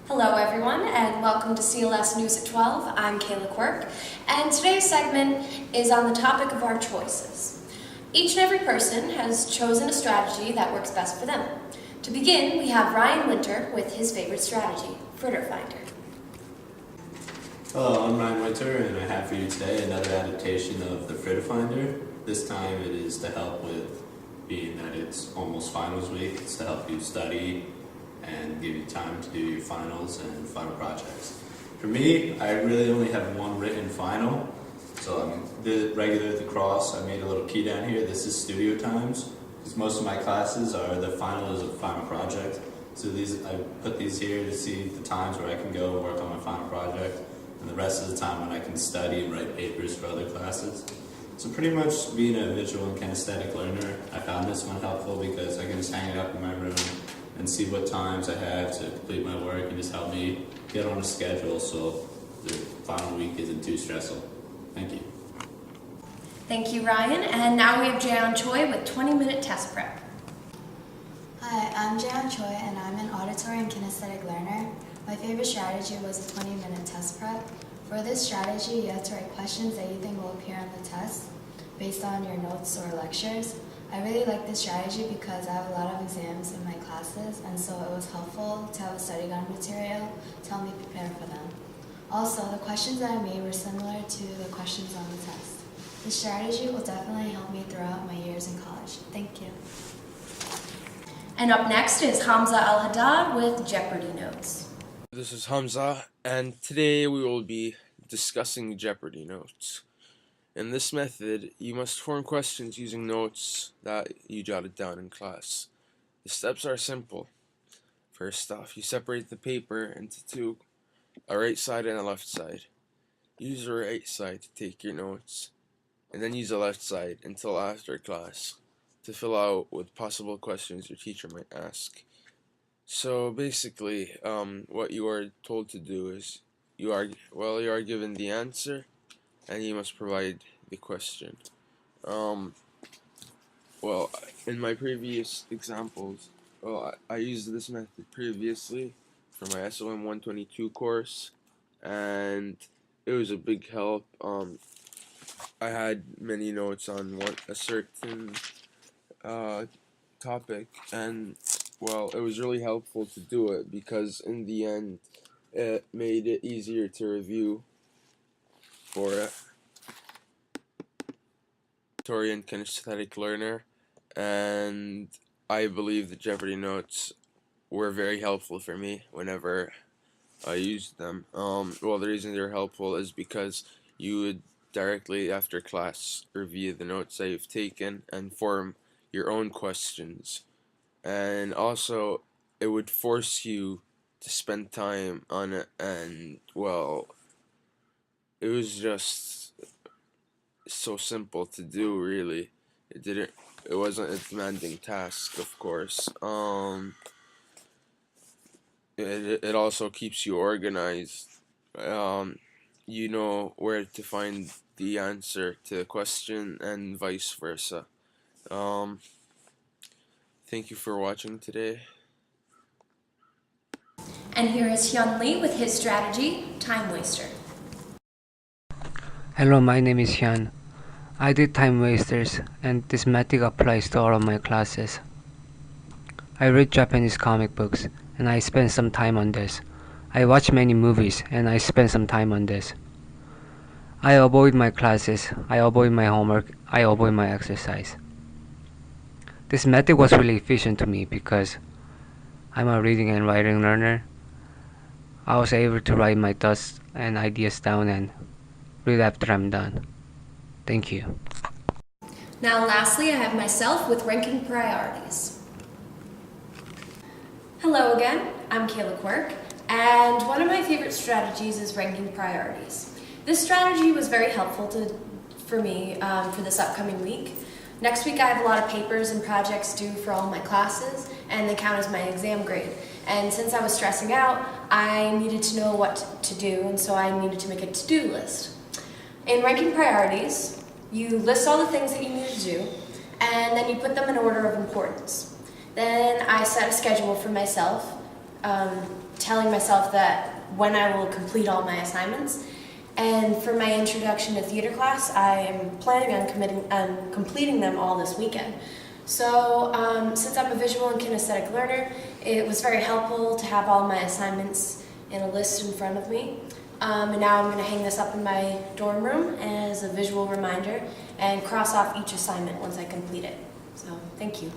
Hello everyone and welcome to CLS News at 12. I'm Kayla Quirk and today's segment is on the topic of our choices. Each and every person has chosen a strategy that works best for them. To begin, we have Ryan Winter with his favorite strategy, Fritter Finder. Hello, I'm Ryan Winter and I have for you today another adaptation of the Fritter Finder. This time it is to help with, being that it's almost finals week, it's to help you study and give you time to do your finals and final projects. For me, I really only have one written final. So the regular at the cross, I made a little key down here. This is studio times, because most of my classes are the final is a final project. So I put these here to see the times where I can go work on my final project, and the rest of the time when I can study and write papers for other classes. So pretty much being a visual and kinesthetic learner, I found this one helpful because I can just hang it up in my room and see what times I have to complete my work and just help me get on a schedule so the final week isn't too stressful. Thank you. Thank you, Ryan. And now we have Jayon Choi with 20-minute test prep. Hi, I'm Jayon Choi and I'm an auditory and kinesthetic learner. My favorite strategy was a 20-minute test prep. For this strategy, you have to write questions that you think will appear on the test based on your notes or lectures. I really like this strategy because I have a lot of exams in my classes, and so it was helpful to have a study guide material to help me prepare for them. Also, the questions that I made were similar to the questions on the test. This strategy will definitely help me throughout my years in college. Thank you. And up next is Hamza Al-Haddad with Jeopardy Notes. This is Hamza, and today we will be discussing Jeopardy notes. In this method, you must form questions using notes that you jotted down in class. The steps are simple. First off, you separate the paper into two, a right side and a left side. Use the right side to take your notes, and then use the left side until after class to fill out with possible questions your teacher might ask. So basically, what you are told to do is you are given the answer and you must provide the question. Well, in my previous examples, I used this method previously for my SOM 122 course, and it was a big help. I had many notes on a certain topic, and well, it was really helpful to do it because in the end, it made it easier to review for a auditory and kinesthetic learner, and I believe the Jeopardy notes were very helpful for me whenever I used them. Well, the reason they're helpful is because you would directly after class review the notes that you've taken and form your own questions, and also it would force you to spend time on it, and well, it was just so simple to do, really. It wasn't a demanding task, of course. It also keeps you organized. You know where to find the answer to the question and vice versa. Thank you for watching today. And here is Hyun Lee with his strategy, Time Waster. Hello, my name is Hyun. I did Time Wasters, and this method applies to all of my classes. I read Japanese comic books, and I spent some time on this. I watch many movies, and I spend some time on this. I avoid my classes, I avoid my homework, I avoid my exercise. This method was really efficient to me because I'm a reading and writing learner. I was able to write my thoughts and ideas down and read after I'm done. Thank you. Now lastly, I have myself with Ranking Priorities. Hello again, I'm Kayla Quirk, and one of my favorite strategies is ranking priorities. This strategy was very helpful for me for this upcoming week. Next week I have a lot of papers and projects due for all my classes, and they count as my exam grade. And since I was stressing out, I needed to know what to do, and so I needed to make a to-do list. In ranking priorities, you list all the things that you need to do, and then you put them in order of importance. Then I set a schedule for myself telling myself that when I will complete all my assignments. And for my introduction to theater class, I am planning on completing them all this weekend. So since I'm a visual and kinesthetic learner, it was very helpful to have all my assignments in a list in front of me. And now I'm going to hang this up in my dorm room as a visual reminder and cross off each assignment once I complete it. So thank you.